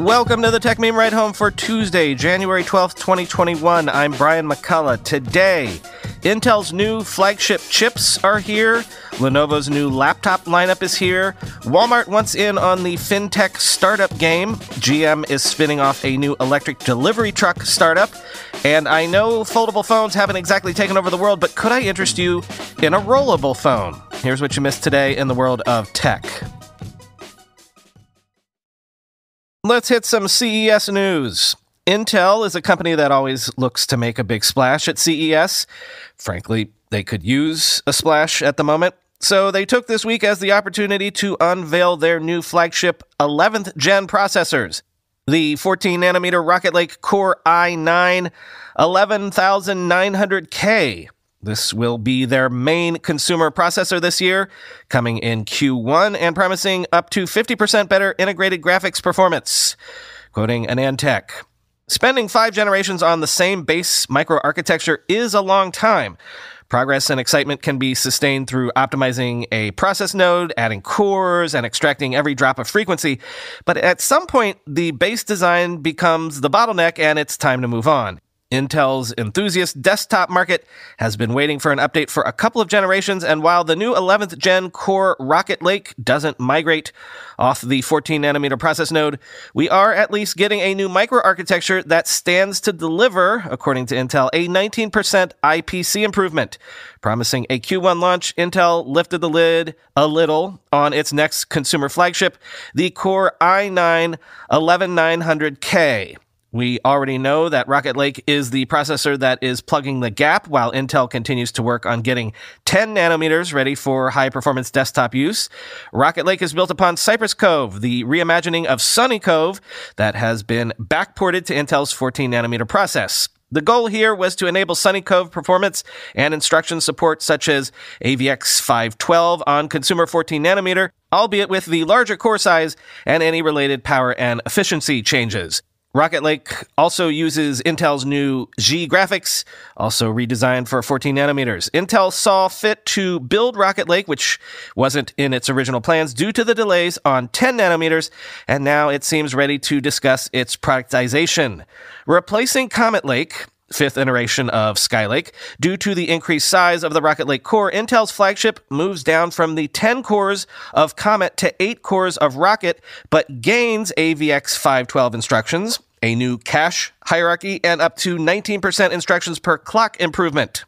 Welcome to the Tech Meme Ride Home for Tuesday, January 12th, 2021. I'm Brian McCullough. Today, Intel's new flagship chips are here. Lenovo's new laptop lineup is here. Walmart wants in on the Fintech startup game. GM is spinning off a new electric delivery truck startup. And I know foldable phones haven't exactly taken over the world, but could I interest you in a rollable phone? Here's what you missed today in the world of tech. Let's hit some CES news. Intel is a company that always looks to make a big splash at CES. Frankly, they could use a splash at the moment. So they took this week as the opportunity to unveil their new flagship 11th gen processors. The 14nm Rocket Lake Core i9-11900K. This will be their main consumer processor this year, coming in Q1 and promising up to 50% better integrated graphics performance. Quoting AnandTech, spending 5 generations on the same base microarchitecture is a long time. Progress and excitement can be sustained through optimizing a process node, adding cores, and extracting every drop of frequency. But at some point, the base design becomes the bottleneck and it's time to move on. Intel's enthusiast desktop market has been waiting for an update for a couple of generations, and while the new 11th gen Core Rocket Lake doesn't migrate off the 14nm process node, we are at least getting a new microarchitecture that stands to deliver, according to Intel, a 19% IPC improvement. Promising a Q1 launch, Intel lifted the lid a little on its next consumer flagship, the Core i9-11900K. We already know that Rocket Lake is the processor that is plugging the gap while Intel continues to work on getting 10 nanometers ready for high-performance desktop use. Rocket Lake is built upon Cypress Cove, the reimagining of Sunny Cove that has been backported to Intel's 14nm process. The goal here was to enable Sunny Cove performance and instruction support such as AVX512 on consumer 14nm, albeit with the larger core size and any related power and efficiency changes. Rocket Lake also uses Intel's new G graphics, also redesigned for 14 nanometers. Intel saw fit to build Rocket Lake, which wasn't in its original plans due to the delays on 10 nanometers, and now it seems ready to discuss its productization. Replacing Comet Lake, 5th iteration of Skylake, due to the increased size of the Rocket Lake core, Intel's flagship moves down from the 10 cores of Comet to 8 cores of Rocket, but gains AVX512 instructions, a new cache hierarchy, and up to 19% instructions per clock improvement.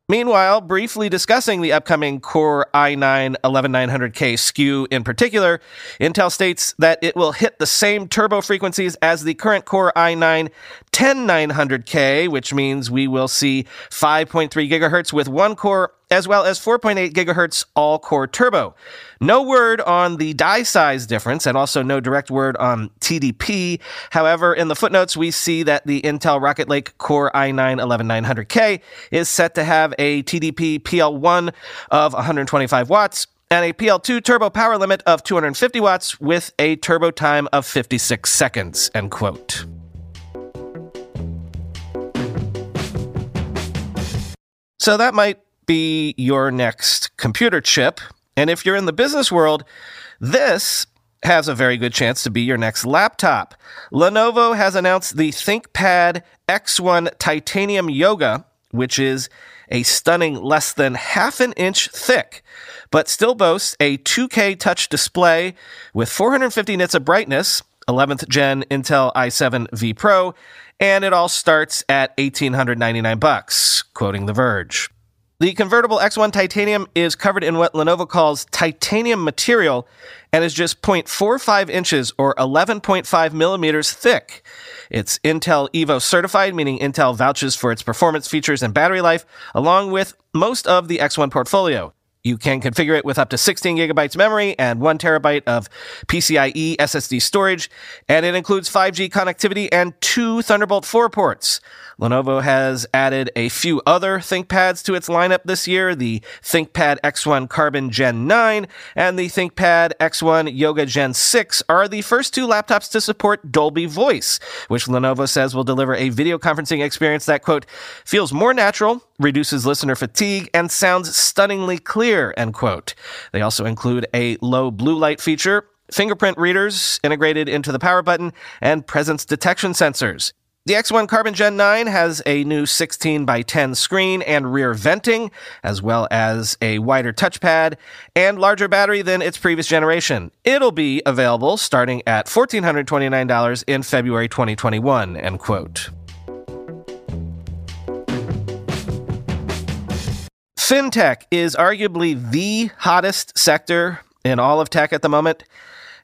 Meanwhile, briefly discussing the upcoming Core i9-11900K SKU in particular, Intel states that it will hit the same turbo frequencies as the current Core i9-10900K, which means we will see 5.3 GHz with one core, as well as 4.8 GHz all-core turbo. No word on the die size difference, and also no direct word on TDP. However, in the footnotes, we see that the Intel Rocket Lake Core i9-11900K is set to have a TDP PL1 of 125 watts and a PL2 turbo power limit of 250 watts with a turbo time of 56 seconds, end quote. So that might be your next computer chip. And if you're in the business world, this has a very good chance to be your next laptop. Lenovo has announced the ThinkPad X1 Titanium Yoga, which is a stunning less than half an inch thick, but still boasts a 2K touch display with 450 nits of brightness, 11th gen Intel i7 V Pro, and it all starts at $1,899, quoting The Verge. The convertible X1 Titanium is covered in what Lenovo calls titanium material and is just 0.45 inches or 11.5 millimeters thick. It's Intel Evo certified, meaning Intel vouches for its performance, features, and battery life, along with most of the X1 portfolio. You can configure it with up to 16 gigabytes memory and 1 terabyte of PCIe SSD storage, and it includes 5G connectivity and 2 Thunderbolt 4 ports. Lenovo has added a few other ThinkPads to its lineup this year, the ThinkPad X1 Carbon Gen 9 and the ThinkPad X1 Yoga Gen 6 are the first 2 laptops to support Dolby Voice, which Lenovo says will deliver a video conferencing experience that, quote, feels more natural, reduces listener fatigue, and sounds stunningly clear, end quote. They also include a low blue light feature, fingerprint readers integrated into the power button, and presence detection sensors. The X1 Carbon Gen 9 has a new 16 by 10 screen and rear venting, as well as a wider touchpad and larger battery than its previous generation. It'll be available starting at $1,429 in February 2021, end quote. Fintech is arguably the hottest sector in all of tech at the moment,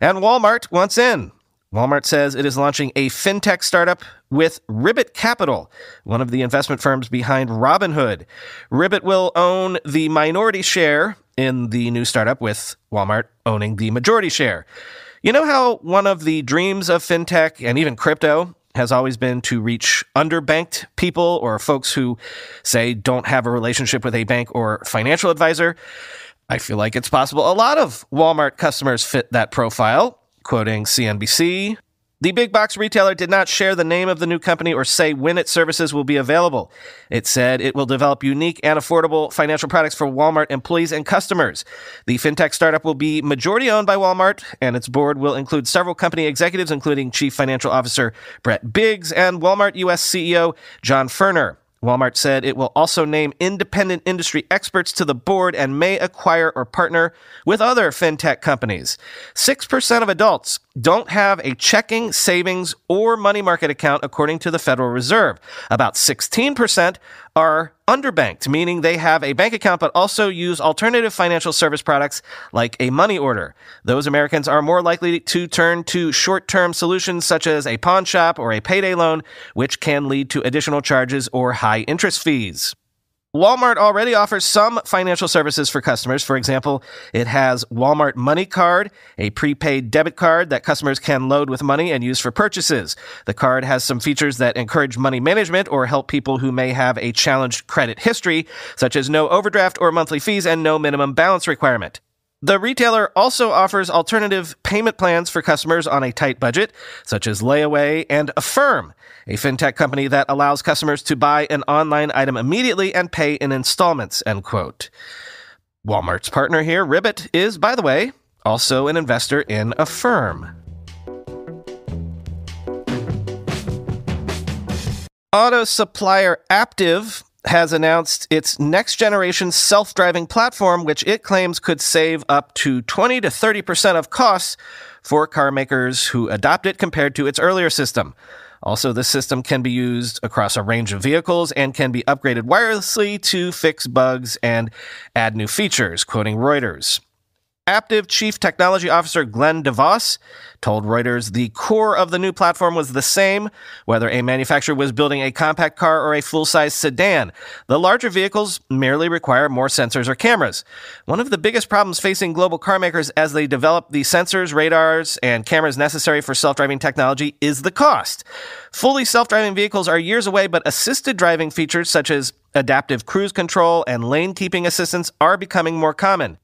and Walmart wants in. Walmart says it is launching a fintech startup with Ribbit Capital, one of the investment firms behind Robinhood. Ribbit will own the minority share in the new startup, with Walmart owning the majority share. You know how one of the dreams of fintech and even crypto has always been to reach underbanked people or folks who, say, don't have a relationship with a bank or financial advisor? I feel like it's possible a lot of Walmart customers fit that profile. Quoting CNBC, the big box retailer did not share the name of the new company or say when its services will be available. It said it will develop unique and affordable financial products for Walmart employees and customers. The fintech startup will be majority owned by Walmart, and its board will include several company executives, including Chief Financial Officer Brett Biggs and Walmart U.S. CEO John Furner. Walmart said it will also name independent industry experts to the board and may acquire or partner with other fintech companies. 6% of adults don't have a checking, savings, or money market account, according to the Federal Reserve. About 16% are underbanked, meaning they have a bank account but also use alternative financial service products like a money order. Those Americans are more likely to turn to short-term solutions such as a pawn shop or a payday loan, which can lead to additional charges or high interest fees. Walmart already offers some financial services for customers. For example, it has Walmart Money Card, a prepaid debit card that customers can load with money and use for purchases. The card has some features that encourage money management or help people who may have a challenged credit history, such as no overdraft or monthly fees and no minimum balance requirement. The retailer also offers alternative payment plans for customers on a tight budget, such as Layaway and Affirm, a fintech company that allows customers to buy an online item immediately and pay in installments, end quote. Walmart's partner here, Ribbit, is, by the way, also an investor in Affirm. Auto supplier Aptiv has announced its next-generation self-driving platform, which it claims could save up to 20 to 30% of costs for car makers who adopt it compared to its earlier system. Also, this system can be used across a range of vehicles and can be upgraded wirelessly to fix bugs and add new features, quoting Reuters. Aptiv Chief Technology Officer Glenn DeVos told Reuters the core of the new platform was the same, whether a manufacturer was building a compact car or a full-size sedan. The larger vehicles merely require more sensors or cameras. One of the biggest problems facing global car makers as they develop the sensors, radars, and cameras necessary for self-driving technology is the cost. Fully self-driving vehicles are years away, but assisted driving features such as adaptive cruise control and lane-keeping assistance are becoming more common.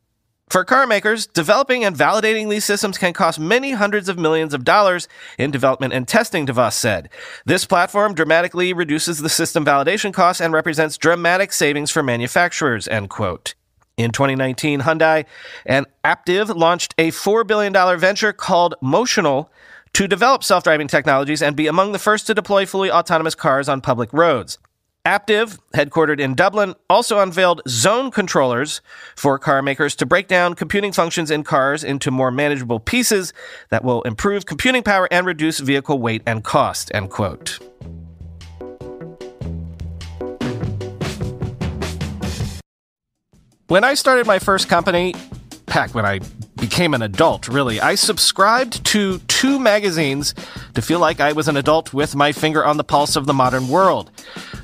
For car makers, developing and validating these systems can cost many hundreds of millions of dollars in development and testing, DeVos said. This platform dramatically reduces the system validation costs and represents dramatic savings for manufacturers, end quote. In 2019, Hyundai and Aptiv launched a $4 billion venture called Motional to develop self-driving technologies and be among the first to deploy fully autonomous cars on public roads. Aptiv, headquartered in Dublin, also unveiled zone controllers for car makers to break down computing functions in cars into more manageable pieces that will improve computing power and reduce vehicle weight and cost, end quote. When I started my first company, heck, when I became an adult, really, I subscribed to 2 magazines to feel like I was an adult with my finger on the pulse of the modern world: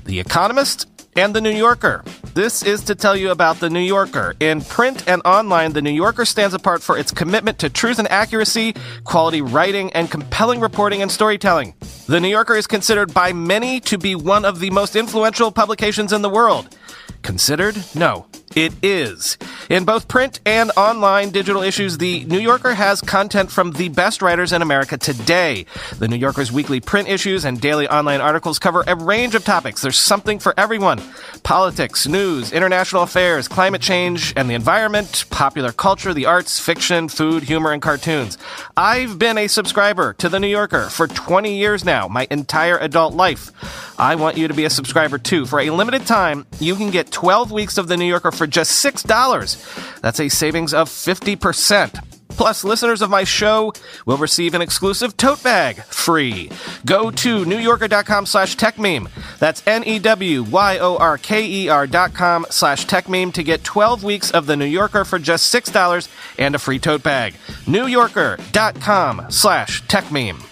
The Economist and The New Yorker. This is to tell you about The New Yorker. In print and online, The New Yorker stands apart for its commitment to truth and accuracy, quality writing, and compelling reporting and storytelling. The New Yorker is considered by many to be one of the most influential publications in the world. Considered? No. It is. In both print and online digital issues, The New Yorker has content from the best writers in America today. The New Yorker's weekly print issues and daily online articles cover a range of topics. There's something for everyone. Politics, news, international affairs, climate change and the environment, popular culture, the arts, fiction, food, humor, and cartoons. I've been a subscriber to The New Yorker for 20 years now, my entire adult life. I want you to be a subscriber too. For a limited time, you can get 12 weeks of The New Yorker for just $6. That's a savings of 50%. Plus, listeners of my show will receive an exclusive tote bag free. Go to newyorker.com/techmeme. That's NEWYORKER.com/techmeme to get 12 weeks of The New Yorker for just $6 and a free tote bag. newyorker.com/techmeme.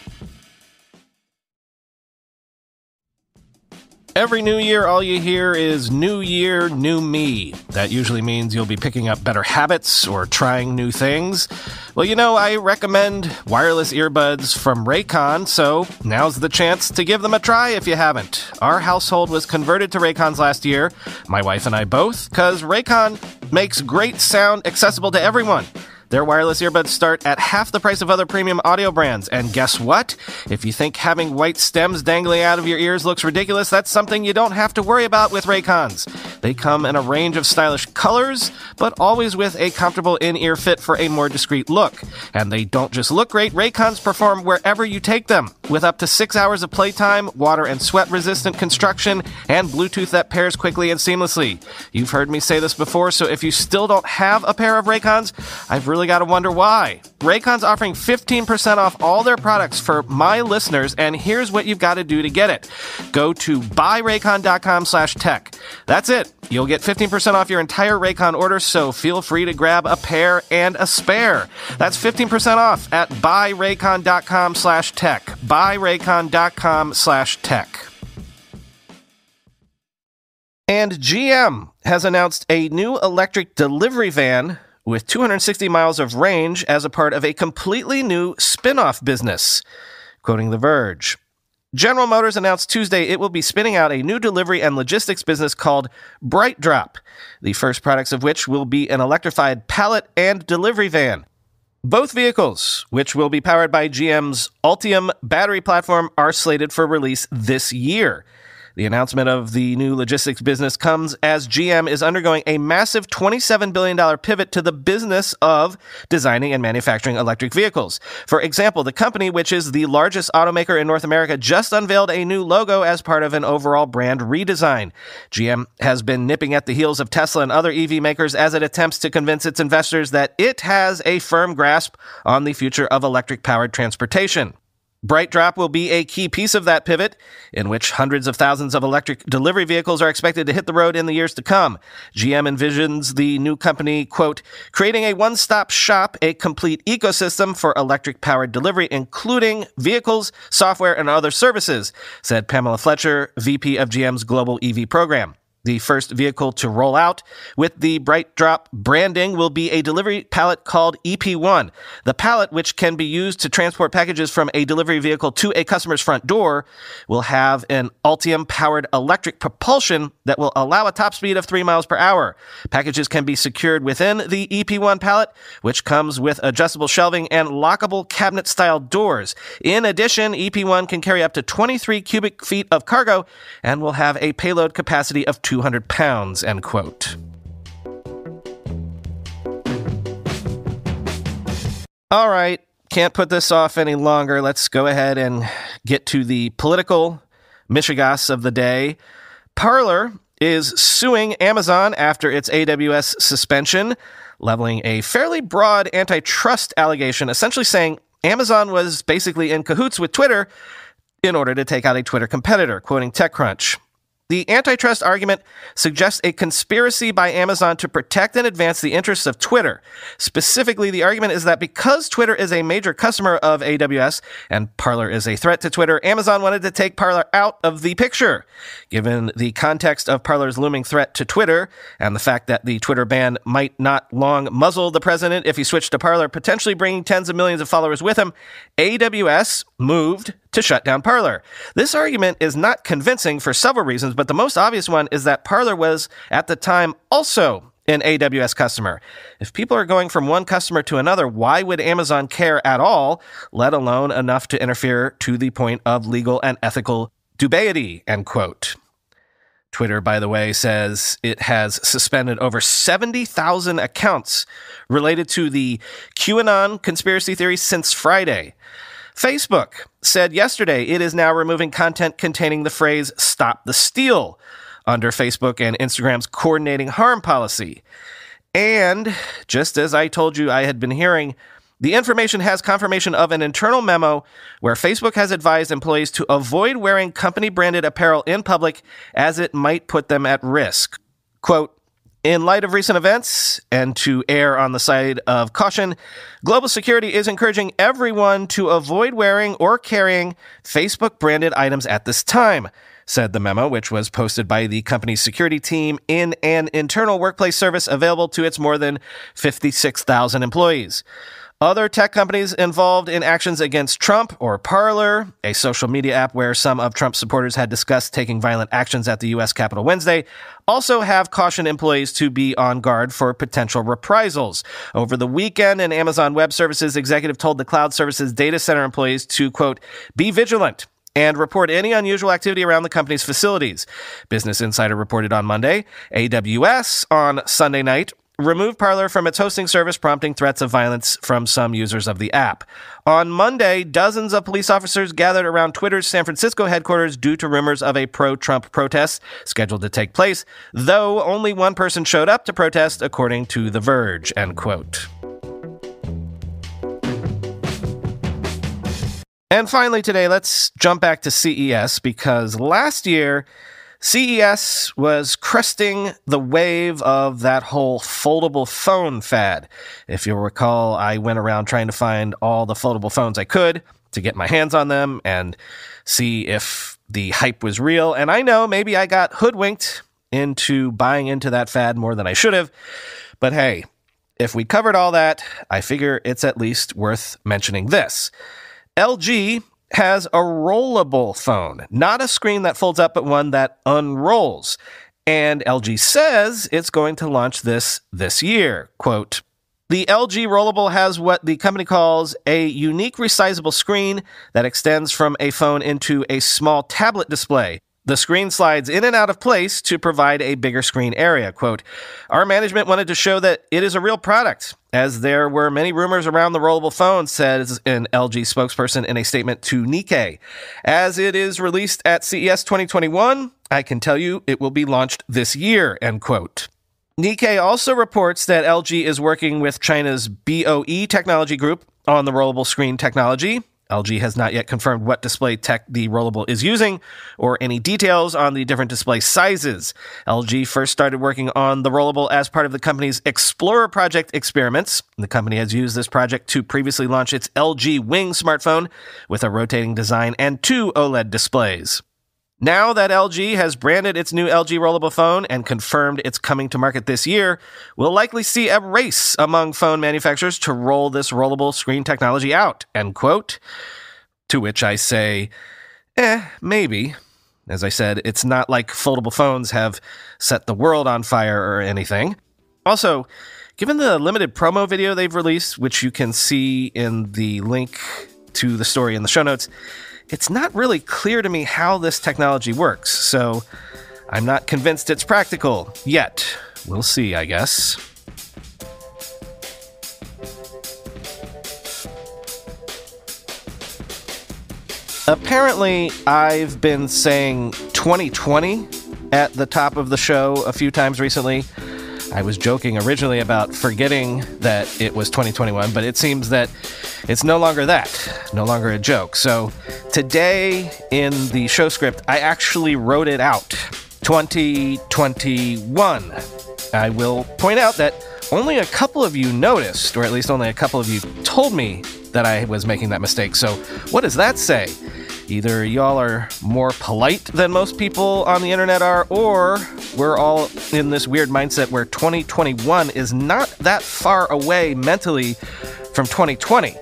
Every new year, all you hear is new year, new me. That usually means you'll be picking up better habits or trying new things. Well, I recommend wireless earbuds from Raycon, so now's the chance to give them a try if you haven't. Our household was converted to Raycons last year, my wife and I both, because Raycon makes great sound accessible to everyone. Their wireless earbuds start at half the price of other premium audio brands. And guess what? If you think having white stems dangling out of your ears looks ridiculous, that's something you don't have to worry about with Raycons. They come in a range of stylish colors, but always with a comfortable in-ear fit for a more discreet look. And they don't just look great, Raycons perform wherever you take them, with up to 6 hours of playtime, water and sweat-resistant construction, and Bluetooth that pairs quickly and seamlessly. You've heard me say this before, so if you still don't have a pair of Raycons, I've really got to wonder why. Raycon's offering 15% off all their products for my listeners, and here's what you've got to do to get it. Go to buyraycon.com/tech. That's it. You'll get 15% off your entire Raycon order, so feel free to grab a pair and a spare. That's 15% off at buyraycon.com/tech. buyraycon.com/tech. And GM has announced a new electric delivery van with 260 miles of range as a part of a completely new spin-off business. Quoting The Verge, General Motors announced Tuesday it will be spinning out a new delivery and logistics business called BrightDrop, the first products of which will be an electrified pallet and delivery van. Both vehicles, which will be powered by GM's Ultium battery platform, are slated for release this year. The announcement of the new logistics business comes as GM is undergoing a massive $27 billion pivot to the business of designing and manufacturing electric vehicles. For example, the company, which is the largest automaker in North America, just unveiled a new logo as part of an overall brand redesign. GM has been nipping at the heels of Tesla and other EV makers as it attempts to convince its investors that it has a firm grasp on the future of electric-powered transportation. BrightDrop will be a key piece of that pivot, in which hundreds of thousands of electric delivery vehicles are expected to hit the road in the years to come. GM envisions the new company, quote, creating a one-stop shop, a complete ecosystem for electric-powered delivery, including vehicles, software, and other services, said Pamela Fletcher, VP of GM's Global EV Program. The first vehicle to roll out with the BrightDrop branding will be a delivery pallet called EP1. The pallet, which can be used to transport packages from a delivery vehicle to a customer's front door, will have an Ultium-powered electric propulsion that will allow a top speed of 3 miles per hour. Packages can be secured within the EP1 pallet, which comes with adjustable shelving and lockable cabinet-style doors. In addition, EP1 can carry up to 23 cubic feet of cargo and will have a payload capacity of 200 pounds, end quote. All right, can't put this off any longer. Let's go ahead and get to the political mishigas of the day. Parler is suing Amazon after its AWS suspension, leveling a fairly broad antitrust allegation, essentially saying Amazon was basically in cahoots with Twitter in order to take out a Twitter competitor, quoting TechCrunch. The antitrust argument suggests a conspiracy by Amazon to protect and advance the interests of Twitter. Specifically, the argument is that because Twitter is a major customer of AWS and Parler is a threat to Twitter, Amazon wanted to take Parler out of the picture. Given the context of Parler's looming threat to Twitter and the fact that the Twitter ban might not long muzzle the president if he switched to Parler, potentially bringing tens of millions of followers with him, AWS moved to shut down Parler. This argument is not convincing for several reasons, but the most obvious one is that Parler was, at the time, also an AWS customer. If people are going from one customer to another, why would Amazon care at all, let alone enough to interfere to the point of legal and ethical dubiety, end quote. Twitter, by the way, says it has suspended over 70,000 accounts related to the QAnon conspiracy theory since Friday. Facebook said yesterday it is now removing content containing the phrase "stop the steal" under Facebook and Instagram's coordinating harm policy. And just as I told you I had been hearing, the information has confirmation of an internal memo where Facebook has advised employees to avoid wearing company-branded apparel in public as it might put them at risk. Quote, "In light of recent events, and to err on the side of caution, global security is encouraging everyone to avoid wearing or carrying Facebook-branded items at this time," said the memo, which was posted by the company's security team in an internal workplace service available to its more than 56,000 employees. Other tech companies involved in actions against Trump, or Parler, a social media app where some of Trump's supporters had discussed taking violent actions at the U.S. Capitol Wednesday, also have cautioned employees to be on guard for potential reprisals. Over the weekend, an Amazon Web Services executive told the cloud services data center employees to, quote, "be vigilant and report any unusual activity around the company's facilities." Business Insider reported on Monday. AWS on Sunday night removed Parler from its hosting service, prompting threats of violence from some users of the app. On Monday, dozens of police officers gathered around Twitter's San Francisco headquarters due to rumors of a pro-Trump protest scheduled to take place, though only one person showed up to protest, according to The Verge, end quote. And finally today, let's jump back to CES, because last year, CES was cresting the wave of that whole foldable phone fad. If you'll recall, I went around trying to find all the foldable phones I could to get my hands on them and see if the hype was real. And I know maybe I got hoodwinked into buying into that fad more than I should have. But hey, if we covered all that, I figure it's at least worth mentioning this. LG has a rollable phone, not a screen that folds up, but one that unrolls. And LG says it's going to launch this year. Quote, "The LG Rollable has what the company calls a unique resizable screen that extends from a phone into a small tablet display. The screen slides in and out of place to provide a bigger screen area." Quote, "Our management wanted to show that it is a real product, as there were many rumors around the rollable phone," says an LG spokesperson in a statement to Nikkei. "As it is released at CES 2021, I can tell you it will be launched this year," end quote. Nikkei also reports that LG is working with China's BOE technology group on the rollable screen technology. LG has not yet confirmed what display tech the Rollable is using or any details on the different display sizes. LG first started working on the Rollable as part of the company's Explorer project experiments. The company has used this project to previously launch its LG Wing smartphone with a rotating design and 2 OLED displays. Now that LG has branded its new LG Rollable phone and confirmed it's coming to market this year, we'll likely see a race among phone manufacturers to roll this rollable screen technology out, end quote. To which I say, maybe. As I said, it's not like foldable phones have set the world on fire or anything. Also, given the limited promo video they've released, which you can see in the link to the story in the show notes, it's not really clear to me how this technology works, so I'm not convinced it's practical yet. We'll see, I guess. Apparently, I've been saying 2020 at the top of the show a few times recently. I was joking originally about forgetting that it was 2021, but it seems that it's no longer that, no longer a joke. So today in the show script, I actually wrote it out, 2021. I will point out that only a couple of you noticed, or at least only a couple of you told me that I was making that mistake. So what does that say? Either y'all are more polite than most people on the internet are, or we're all in this weird mindset where 2021 is not that far away mentally from 2020.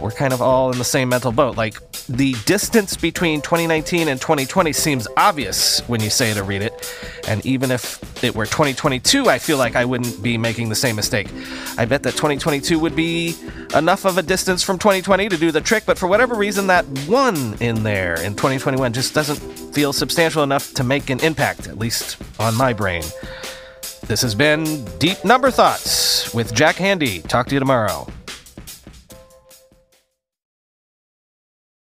We're kind of all in the same mental boat. Like, the distance between 2019 and 2020 seems obvious when you say it or read it. And even if it were 2022, I feel like I wouldn't be making the same mistake. I bet that 2022 would be enough of a distance from 2020 to do the trick, but for whatever reason, that 1 in there in 2021 just doesn't feel substantial enough to make an impact, at least on my brain. This has been Deep Number Thoughts with Jack Handy. Talk to you tomorrow.